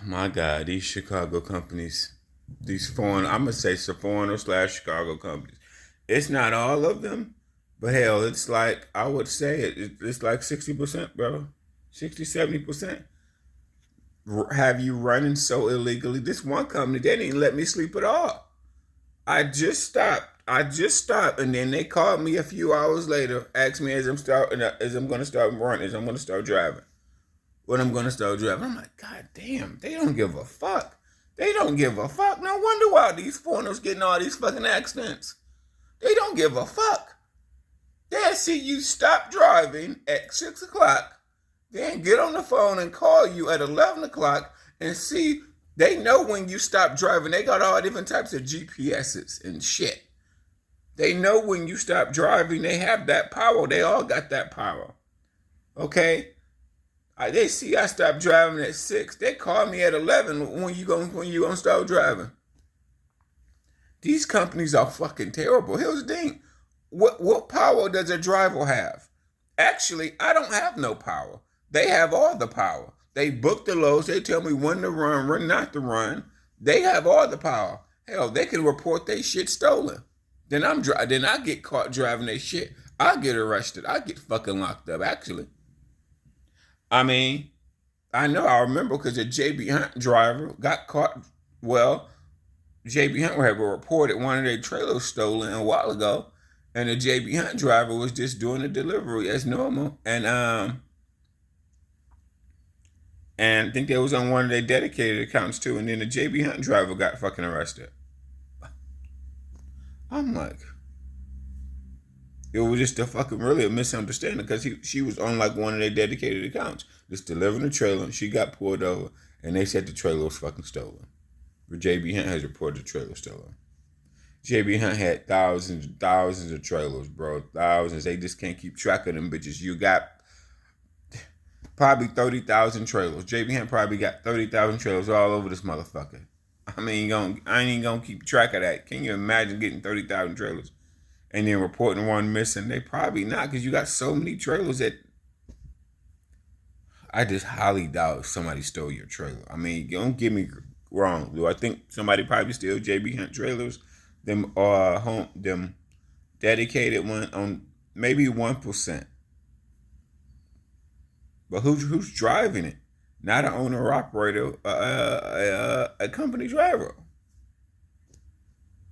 My God, these Chicago companies, these foreign, I'm gonna say foreigner slash Chicago companies. It's not all of them, but hell, it's like I would say it's like 60%, bro. 60, 70% have you running so illegally. This one company, they didn't let me sleep at all. I just stopped. And then they called me a few hours later, asked me as I'm gonna start running, as I'm gonna start driving. When I'm gonna start driving. I'm like, God damn, they don't give a fuck. They don't give a fuck. No wonder why these foreigners getting all these fucking accidents. They don't give a fuck. They'll see you stop driving at 6 o'clock, then get on the phone and call you at 11 o'clock and see, they know when you stop driving. They got all different types of GPSs and shit. They know when you stop driving. They have that power. They all got that power. Okay? They see I stopped driving at 6. They call me at 11 when you gonna start driving. These companies are fucking terrible. Here's the thing. What power does a driver have? Actually, I don't have no power. They have all the power. They book the loads. They tell me when to run, when not to run. They have all the power. Hell, they can report their shit stolen. Then I get caught driving their shit. I get arrested. I get fucking locked up, actually. I mean, I know, I remember because the JB Hunt driver got caught. Well, JB Hunt had reported one of their trailers stolen a while ago, and the JB Hunt driver was just doing the delivery as normal, and I think that was on one of their dedicated accounts too, and then the JB Hunt driver got fucking arrested. I'm like, it was just really a misunderstanding because she was on like one of their dedicated accounts, just delivering the trailer. She got pulled over, and they said the trailer was fucking stolen. But JB Hunt has reported the trailer stolen. JB Hunt had thousands and thousands of trailers, bro. Thousands. They just can't keep track of them bitches. You got probably 30,000 trailers. JB Hunt probably got 30,000 trailers all over this motherfucker. I ain't gonna keep track of that. Can you imagine getting 30,000 trailers and then reporting one missing? They probably not, because you got so many trailers that I just highly doubt somebody stole your trailer. I mean, don't get me wrong. Do I think somebody probably steal JB Hunt trailers? Them dedicated one on maybe 1%. But who's driving it? Not an owner or operator, a company driver,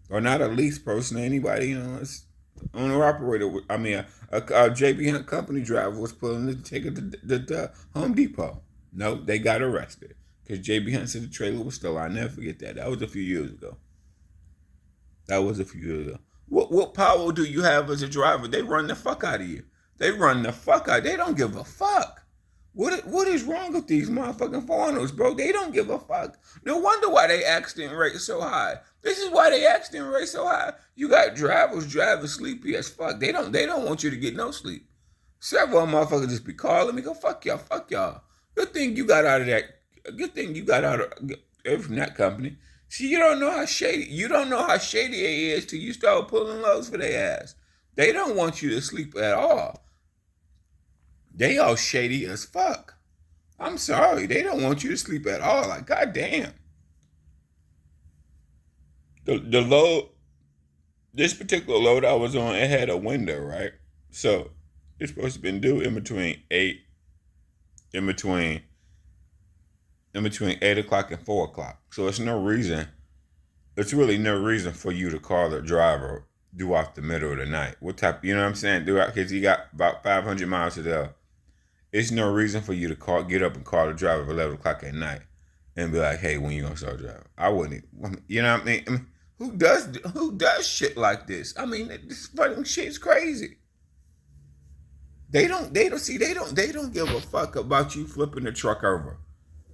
or not a lease person. Anybody, it's owner operator. I mean, a JB Hunt company driver was pulling the ticket to the Home Depot. No, they got arrested because JB Hunt said the trailer was stolen. I'll never forget that. That was a few years ago. What power do you have as a driver? They run the fuck out of you. They run the fuck out. They don't give a fuck. What is wrong with these motherfucking foreigners, bro? They don't give a fuck. No wonder why they accident rate so high. This is why they accident rate so high. You got drivers driving sleepy as fuck. They don't want you to get no sleep. Several motherfuckers just be calling me, go fuck y'all. Good thing you got out of that. Good thing you got out of from that company. See, you don't know how shady it is till you start pulling loads for their ass. They don't want you to sleep at all. They all shady as fuck. I'm sorry. They don't want you to sleep at all. Like, goddamn. The load, this particular load I was on, it had a window, right? So it's supposed to have been due in between 8 o'clock and 4 o'clock. So it's really no reason for you to call the driver due off the middle of the night. What type, you know what I'm saying? Because he got about 500 miles to go. It's no reason for you to get up and call the driver at 11 o'clock at night and be like, hey, when you gonna start driving? I wouldn't, you know what I mean? Who does shit like this? I mean, this fucking shit's crazy. They don't give a fuck about you flipping the truck over.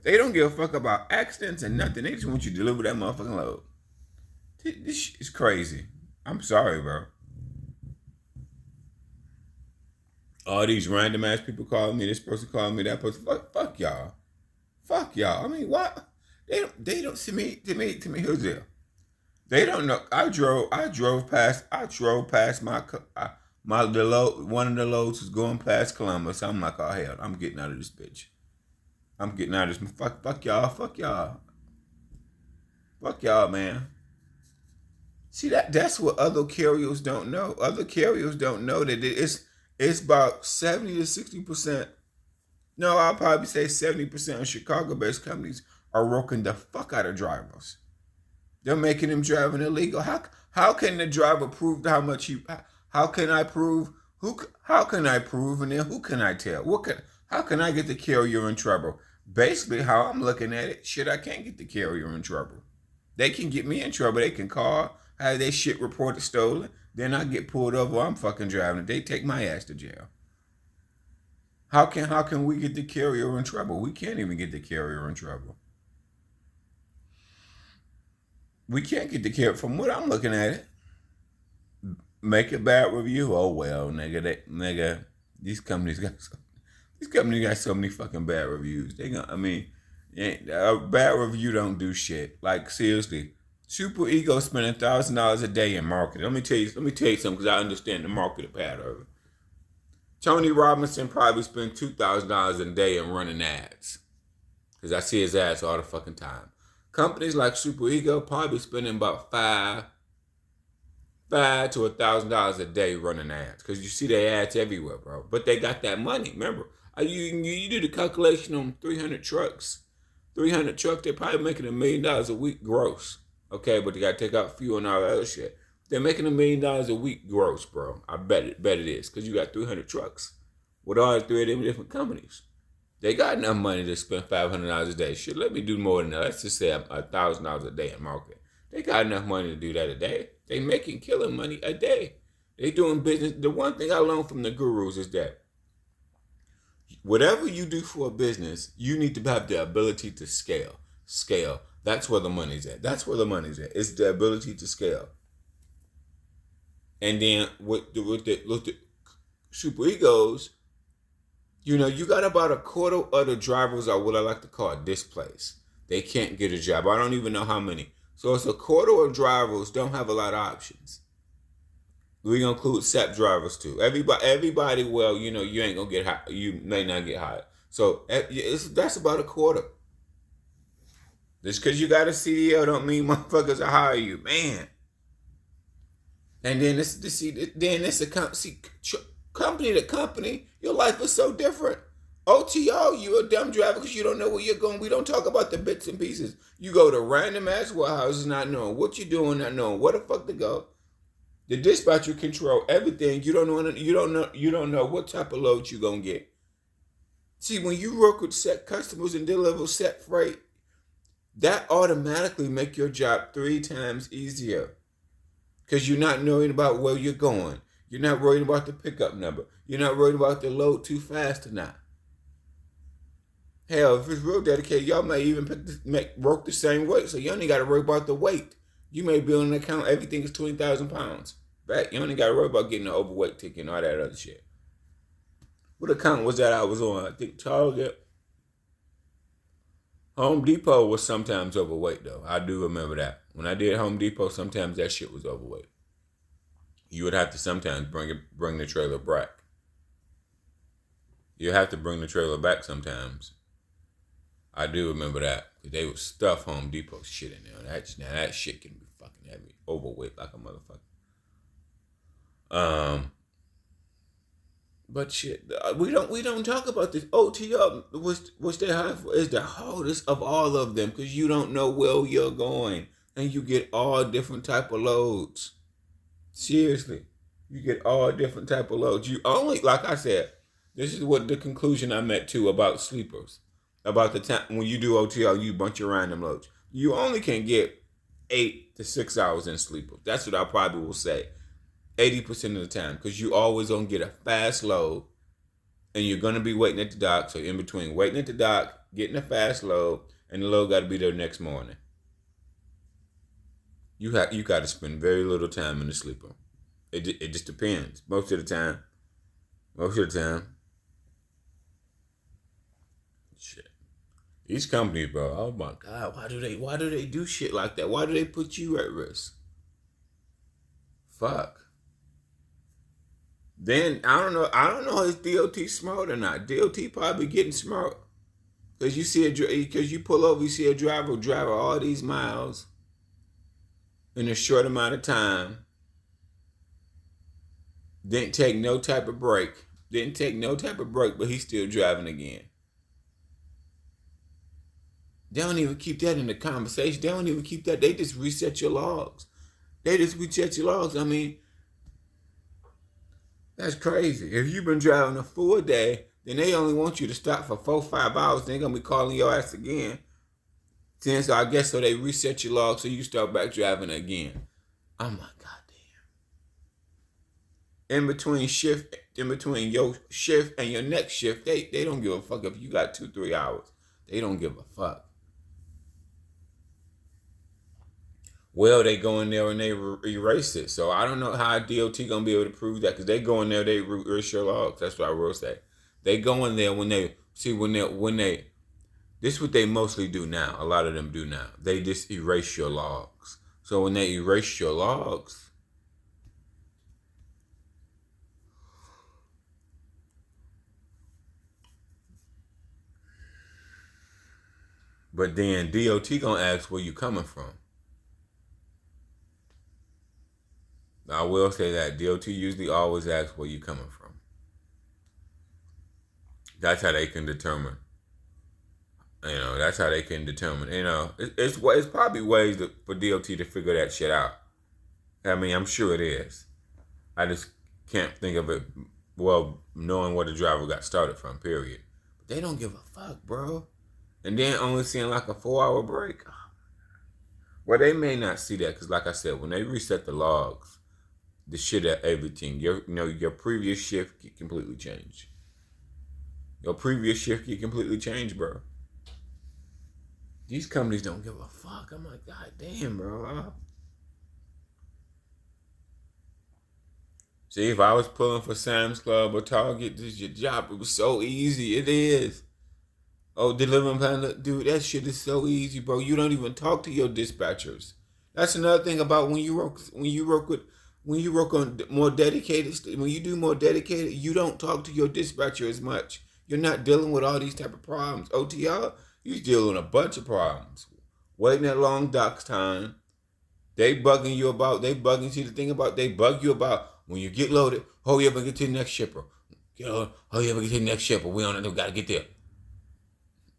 They don't give a fuck about accidents and nothing. They just want you to deliver that motherfucking load. This shit is crazy. I'm sorry, bro. All these random ass people calling me, this person calling me, that person. Fuck y'all. Fuck y'all. I mean, what? They don't see me. To me, here's the deal. They don't know. I drove past one of the loads was going past Columbus. I'm like, oh hell, I'm getting out of this bitch. I'm getting out of this. Fuck y'all. Fuck y'all. Fuck y'all, man. See that's what other carriers don't know. Other carriers don't know that it's about 70 to 60%. No, I'll probably say 70% of Chicago-based companies are working the fuck out of drivers. They're making them driving illegal. How can the driver prove how much you? How can I prove who? How can I prove and then who can I tell? How can I get the carrier in trouble? Basically, how I'm looking at it, shit, I can't get the carrier in trouble. They can get me in trouble. They can call, have their shit reported stolen. Then I get pulled over. I'm fucking driving. They take my ass to jail. How can we get the carrier in trouble? We can't even get the carrier in trouble. We can't get the carrier. From what I'm looking at it, make a bad review. Oh well, nigga. These companies got so many fucking bad reviews. A bad review don't do shit. Like seriously, Super Ego spending $1,000 a day in marketing. Let me tell you something because I understand the marketing pattern. Tony Robinson probably spent $2,000 a day in running ads because I see his ads all the fucking time. Companies like Super Ego probably spending about $500 to $1,000 a day running ads because you see their ads everywhere, bro. But they got that money. Remember, you do the calculation on 300 trucks. 300 trucks, they're probably making $1 million a week gross. Okay, but they got to take out fuel and all that other shit. They're making $1 million a week gross, bro. I bet it is because you got 300 trucks with all 3 of them different companies. They got enough money to spend $500 a day. Shit, let me do more than that. Let's just say $1,000 a day in marketing. They got enough money to do that a day. They making killing money a day. They doing business. The one thing I learned from the gurus is that whatever you do for a business, you need to have the ability to scale. Scale. That's where the money's at. It's the ability to scale. And then with the super egos, you got about a quarter of the drivers are what I like to call displaced. They can't get a job. I don't even know how many. So it's a quarter of drivers don't have a lot of options. We're gonna include SEP drivers too. Everybody. Well, you ain't gonna get hired. You may not get hired. So that's about a quarter. Just because you got a CDL don't mean motherfuckers will hire you, man. And then it's a company to company. Your life is so different. OTO, you a dumb driver because you don't know where you're going. We don't talk about the bits and pieces. You go to random ass warehouses not knowing what you're doing, not knowing where the fuck to go. The dispatcher control everything. You don't know what type of load you're gonna get. See, when you work with set customers and deliver set freight, that automatically make your job 3 times easier. Because you're not knowing about where you're going. You're not worried about the pickup number. You're not worried about the load too fast or not. Hell, if it's real dedicated, y'all may even work the same weight. So you only got to worry about the weight. You may be on an account, everything is 20,000 pounds. Right? You only got to worry about getting an overweight ticket and all that other shit. What account was that I was on? I think Target. Home Depot was sometimes overweight, though. I do remember that. When I did Home Depot, sometimes that shit was overweight. You would have to sometimes bring the trailer back. You have to bring the trailer back sometimes. I do remember that. They would stuff Home Depot shit in there. That shit can be fucking heavy. Overweight like a motherfucker. But shit, we don't talk about this. OTO, which they have is the hardest of all of them because you don't know where you're going and you get all different type of loads. Seriously, you get all different type of loads. You only, like I said, this is what the conclusion I met too about sleepers. About the time when you do OTO, you bunch of random loads. You only can get 8 to 6 hours in sleepers. That's what I probably will say. 80% of the time, because you always gonna get a fast load, and you're gonna be waiting at the dock. So in between waiting at the dock, getting a fast load, and the load got to be there next morning. You got to spend very little time in the sleeper. It just depends. Most of the time. Shit. These companies, bro. Oh my God, why do they do shit like that? Why do they put you at risk? Fuck. Then I don't know if DOT smart or not. DOT probably getting smart. Because because you pull over, you see a driver all these miles in a short amount of time. Didn't take no type of break. But he's still driving again. They don't even keep that in the conversation. They don't even keep that. They just reset your logs. I mean, that's crazy. If you've been driving a full day, then they only want you to stop for 4-5 hours. They're going to be calling your ass again. So I guess so they reset your log so you start back driving again. Oh my goddamn. In between your shift and your next shift, they don't give a fuck if you got 2-3 hours. They don't give a fuck. Well, they go in there and they erase it. So I don't know how DOT gonna be able to prove that, because they go in there, they erase your logs. That's what I will say. They go in there when they this is what they mostly do now. A lot of them do now. They just erase your logs. So when they erase your logs, but then DOT gonna ask where you coming from. I will say that DOT usually always asks where you coming from. That's how they can determine. That's how they can determine. It's probably ways for DOT to figure that shit out. I mean, I'm sure it is. I just can't think of it. Well, knowing where the driver got started from. Period. But they don't give a fuck, bro. And then only seeing like a 4-hour break. Well, they may not see that because, like I said, when they reset the logs, the shit at everything. Your previous shift get completely changed. Your previous shift get completely changed, bro. These companies don't give a fuck. I'm like, God damn, bro. See, if I was pulling for Sam's Club or Target, this is your job. It was so easy. It is. Oh, delivering plan, dude, that shit is so easy, bro. You don't even talk to your dispatchers. That's another thing about when you work on more dedicated. When you do more dedicated, you don't talk to your dispatcher as much. You're not dealing with all these type of problems. OTR, you're dealing with a bunch of problems. Waiting that long docs time. They bugging you about. They bug you about when you get loaded. Oh, you ever get to the next shipper? You ever get to the next shipper? We gotta get there.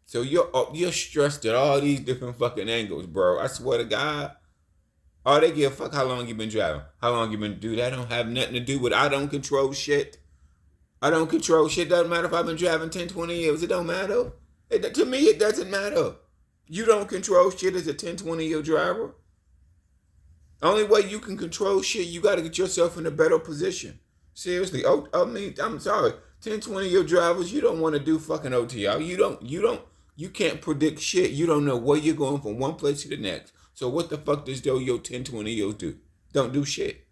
So you're stressed at all these different fucking angles, bro. I swear to God. Oh, they give a fuck how long you been driving. How long you been doing that? Don't have nothing to do with. I don't control shit. Doesn't matter if I've been driving 10, 20 years. It don't matter. To me, it doesn't matter. You don't control shit as a 10, 20-year driver. Only way you can control shit, you got to get yourself in a better position. Seriously. I'm sorry. 10, 20-year drivers, you don't want to do fucking OTR. You can't predict shit. You don't know where you're going from one place to the next. So what the fuck does your 10, 20 years do? Don't do shit.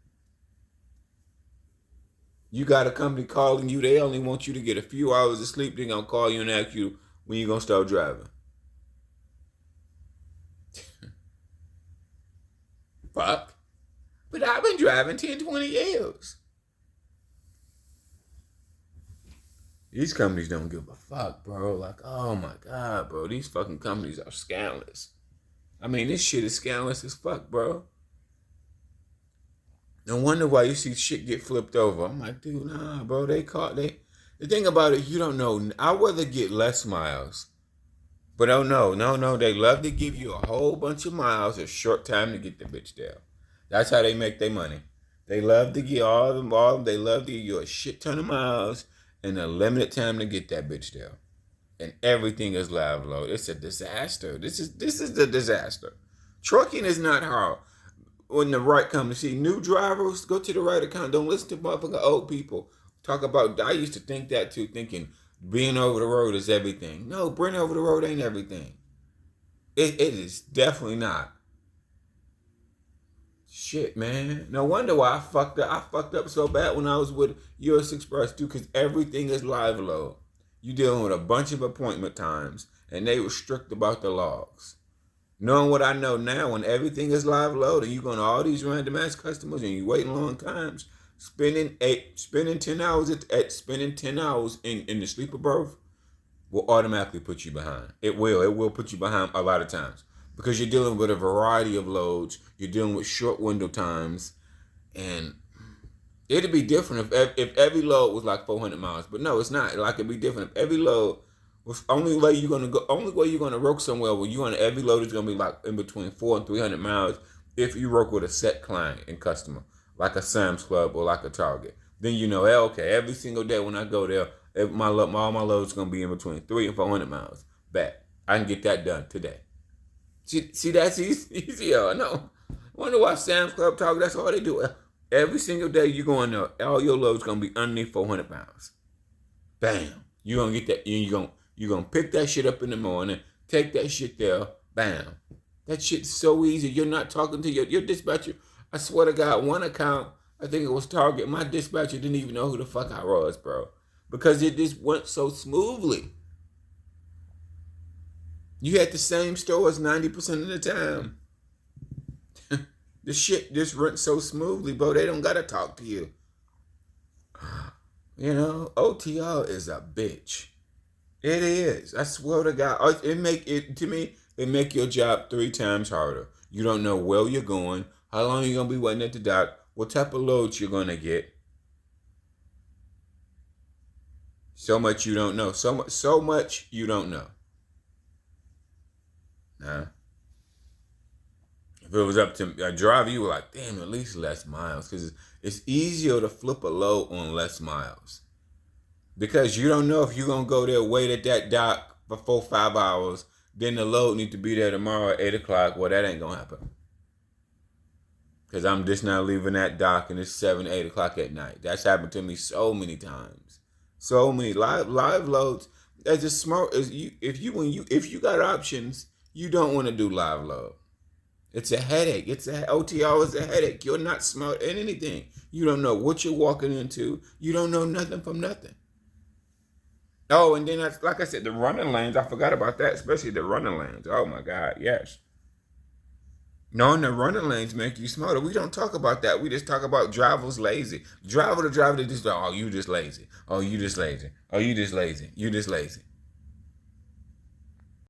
You got a company calling you. They only want you to get a few hours of sleep. They're going to call you and ask you when you're going to start driving. Fuck. But I've been driving 10, 20 years. These companies don't give a fuck, bro. Like, oh my God, bro. These fucking companies are scandalous. I mean, this shit is scandalous as fuck, bro. No wonder why you see shit get flipped over. I'm like, dude, nah, bro. The thing about it, you don't know. I'd rather get less miles. But no. They love to give you a whole bunch of miles, a short time to get the bitch there. That's how they make their money. They love to give all of them. They love to give you a shit ton of miles and a limited time to get that bitch there. And everything is live load. It's a disaster. This is the disaster. Trucking is not hard. When the right comes to see new drivers, go to the right account. Don't listen to motherfucking old people talk about. I used to think that too, thinking being over the road is everything. No, being over the road ain't everything. It is definitely not. Shit, man. No wonder why I fucked up. I fucked up so bad when I was with US Express too, because everything is live load. You dealing with a bunch of appointment times, and they were strict about the logs. Knowing what I know now, when everything is live load, and you going to all these random ass customers, and you waiting long times, spending 10 hours in the sleeper berth, will automatically put you behind. It will. It will put you behind a lot of times because you're dealing with a variety of loads. You're dealing with short window times, and it'd be different if every load was like 400 miles. But no, it's not. Like it'd be different if every load was only way you're gonna go. Only way you're gonna work somewhere where you on every load is gonna be like in between 400 and 300 miles if you work with a set client and customer like a Sam's Club or like a Target. Then you know, okay, every single day when I go there, all my loads gonna be in between 300 and 400 miles. Back, I can get that done today. See, that's easier. I know. Wonder why Sam's Club Target. That's all they do. Every single day you go in there, all your loads gonna be underneath 400 pounds. Bam. You gonna get that. You gonna pick that shit up in the morning, take that shit there. Bam. That shit's so easy. You're not talking to your dispatcher. I swear to God, one account, I think it was Target. My dispatcher didn't even know who the fuck I was, bro, because it just went so smoothly. You had the same stores 90% of the time. The shit just went so smoothly, bro. They don't gotta talk to you. You know, OTR is a bitch. It is. I swear to God. It make your job 3 times harder. You don't know where you're going, how long you're gonna be waiting at the dock, what type of loads you're gonna get. So much you don't know. So much you don't know. Nah. If it was up to a driver, you were like, damn, at least less miles. Because it's easier to flip a load on less miles. Because you don't know if you're going to go there, wait at that dock for 4 or 5 hours. Then the load need to be there tomorrow at 8 o'clock. Well, that ain't going to happen. Because I'm just now leaving that dock and it's 7, 8 o'clock at night. That's happened to me so many times. So many live loads. As a smart as you, if you got options, you don't want to do live load. It's a headache. OTR is a headache. You're not smart in anything. You don't know what you're walking into. You don't know nothing from nothing. Oh, and then like I said, the running lanes. I forgot about that, especially the running lanes. Oh my God, yes. Knowing the running lanes make you smarter. We don't talk about that. We just talk about drivers lazy. Driver to driver, they just oh, you just lazy. Oh, you just lazy. Oh, you just lazy. You just lazy.